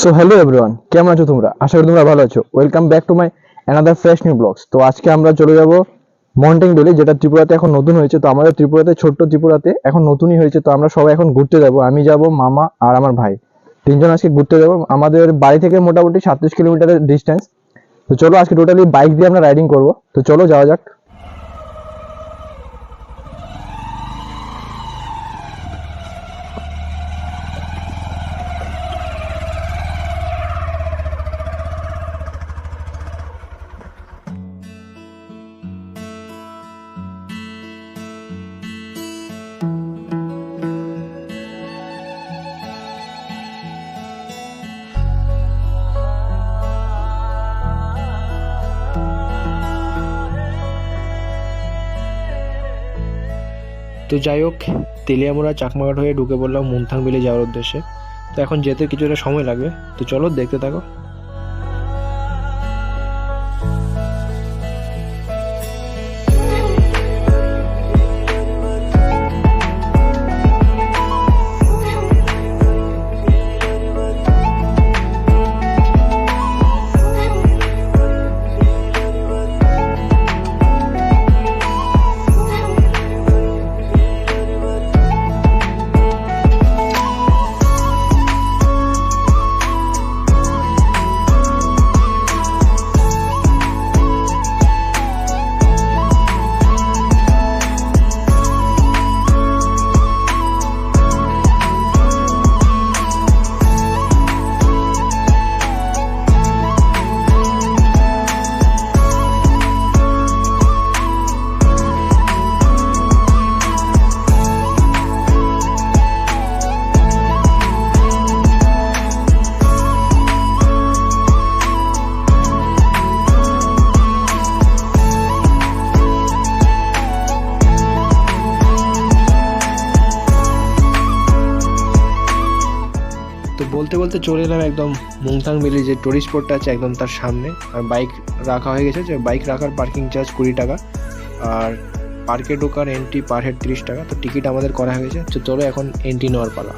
So hello everyone, কেমন আছো তোমরা? আশা করি তোমরা ভালো আছো। Welcome back to my another fresh new blogs. তো আজকে আমরা চলে যাব মাউন্টেন ভ্যালি, যেটা ত্রিপুরাতে এখন নতুন হয়েছে। তো আমাদের ত্রিপুরাতে, ছোট্ট ত্রিপুরাতে এখন নতুনই হয়েছে। তো আমরা সবাই এখন ঘুরতে যাব। আমি যাব, মামা আর আমার ভাই, তিনজন আজকে ঘুরতে যাব। আমাদের বাড়ি থেকে মোটামুটি 37 কিলোমিটারের ডিস্টেন্স। তো চলো আজকে টোটালি বাইক দিয়ে আমরা রাইডিং করব। তো চলো যাওয়া যাক। তো যাই হোক, তেলিয়ামুড়া চাকমাঘাট হয়ে ঢুকে পড়লাম মুনথাং ভ্যালি যাওয়ার উদ্দেশ্যে। তো এখন যেতে কিছুটা সময় লাগবে, তো চলো দেখতে থাকো। তো বলতে বলতে চলে এলাম একদম মুংথাং ভ্যালি যে টুরিস্ট স্পটটা আছে একদম তার সামনে। আর বাইক রাখা হয়ে গেছে, যে বাইক রাখার পার্কিং চার্জ 20 টাকা, আর পার্কে ঢোকার এন্ট্রি পার হেড 30 টাকা। তো টিকিট আমাদের করা হয়ে গেছে, তো চলো এখন এন্ট্রি নেওয়ার পালা।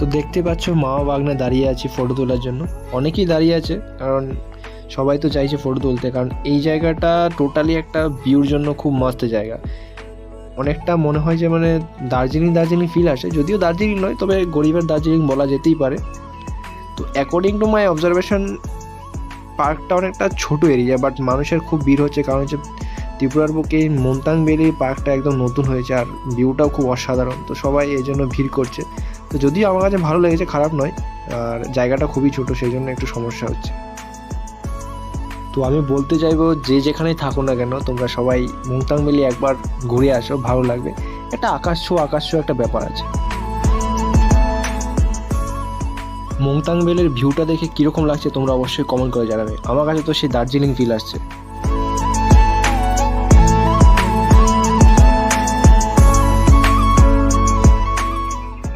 তো দেখতে পাচ্ছ মা ও বাগনে দাঁড়িয়ে আছি ফটো তোলার জন্য। অনেকেই দাঁড়িয়ে আছে, কারণ সবাই তো চাইছে ফটো তুলতে, কারণ এই জায়গাটা টোটালি একটা ভিউর জন্য খুব মস্ত জায়গা। অনেকটা মনে হয় যে মানে দার্জিলিং দার্জিলিং ফিল আসে, যদিও দার্জিলিং নয়, তবে গরিবের দার্জিলিং বলা যেতেই পারে। তো অ্যাকর্ডিং টু মাই অবজারভেশন পার্কটা অনেকটা ছোট এরিয়া, বাট মানুষের খুব ভিড় হচ্ছে, কারণ হচ্ছে ত্রিপুরার বুকে মুনতাং ভ্যালি পার্কটা একদম নতুন হয়েছে, আর ভিউটাও খুব অসাধারণ। তো সবাই এই জন্য ভিড় করছে। তো যদিও আমার কাছে ভালো লেগেছে, খারাপ নয়, আর জায়গাটা খুবই ছোট, সেই জন্য একটু সমস্যা হচ্ছে। তো আমি বলতে চাইবো যে যেখানেই থাকো না কেন তোমরা সবাই মুংতাং ভ্যালি একবার ঘুরে আসো, ভালো লাগবে। একটা আকাশ ছোঁয়া একটা ব্যাপার আছে। মোংতাং বেলের ভিউটা দেখে কীরকম লাগছে তোমরা অবশ্যই কমেন্ট করে জানাবে। আমার কাছে তো সেই দার্জিলিং ফিল আসছে।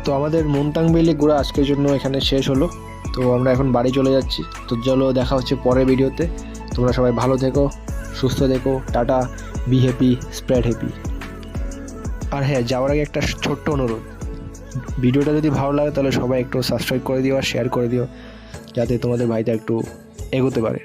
তো আমাদের মোংতাং বেলে ঘোরা আজকের জন্য এখানে শেষ হলো। তো আমরা এখন বাড়ি চলে যাচ্ছি। তো চলো দেখা হচ্ছে পরের ভিডিওতে। তোমরা সবাই ভালো থেকো, সুস্থ থেকো, tata, be happy, spread happy. আর হ্যাঁ, যাওয়ার আগে একটা ছোট্ট অনুরোধ, ভিডিওটা যদি ভালো লাগে তাহলে সবাই একটু সাবস্ক্রাইব করে দিও আর শেয়ার করে দিও, যাতে তোমাদের ভাইটা একটু এগোতে পারে।